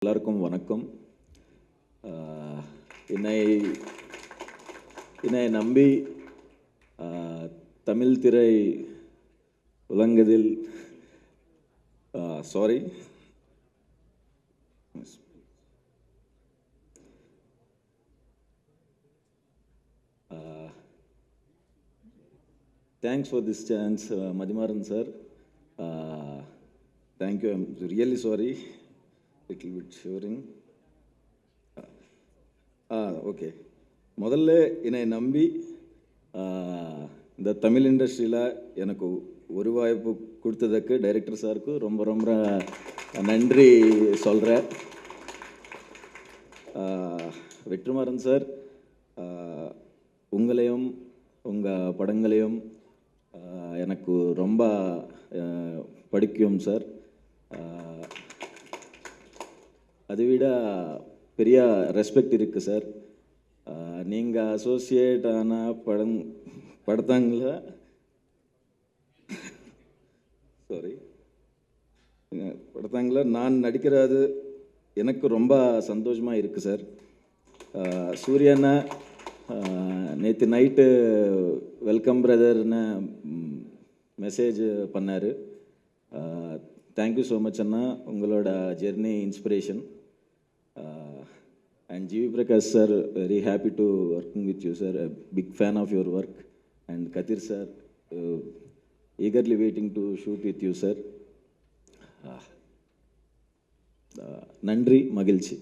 எல்லாருக்கும் வணக்கம். என்னை நம்பி தமிழ் திரை உலகத்தில் sorry thanks for this chance Mathimaran sir. Thank you. I'm really sorry, little bit shivering. Okay. முதல்ல என்னை நம்பி இந்த தமிழ் இண்டஸ்ட்ரியில் எனக்கு ஒரு வாய்ப்பு கொடுத்ததுக்கு டைரக்டர் சாருக்கு ரொம்ப ரொம்ப நன்றி சொல்கிறேன். வெற்றிமாறன் சார், உங்களையும் உங்கள் படங்களையும் எனக்கு ரொம்ப பிடிக்கும் சார். அதை விட பெரிய ரெஸ்பெக்ட் இருக்குது சார். நீங்கள் அசோசியேட் ஆன படத்தாங்கள நான் நடிக்கிறது எனக்கு ரொம்ப சந்தோஷமாக இருக்குது சார். சூரியனை நேற்று நைட்டு வெல்கம் பிரதர்னு மெசேஜ் பண்ணார். தேங்க்யூ ஸோ மச் அண்ணா, உங்களோட journey inspiration. And G.V. Prakash sir, very happy to working with you sir, a big fan of your work. And Kathir sir, eagerly waiting to shoot with you sir. Nandri Magilchi.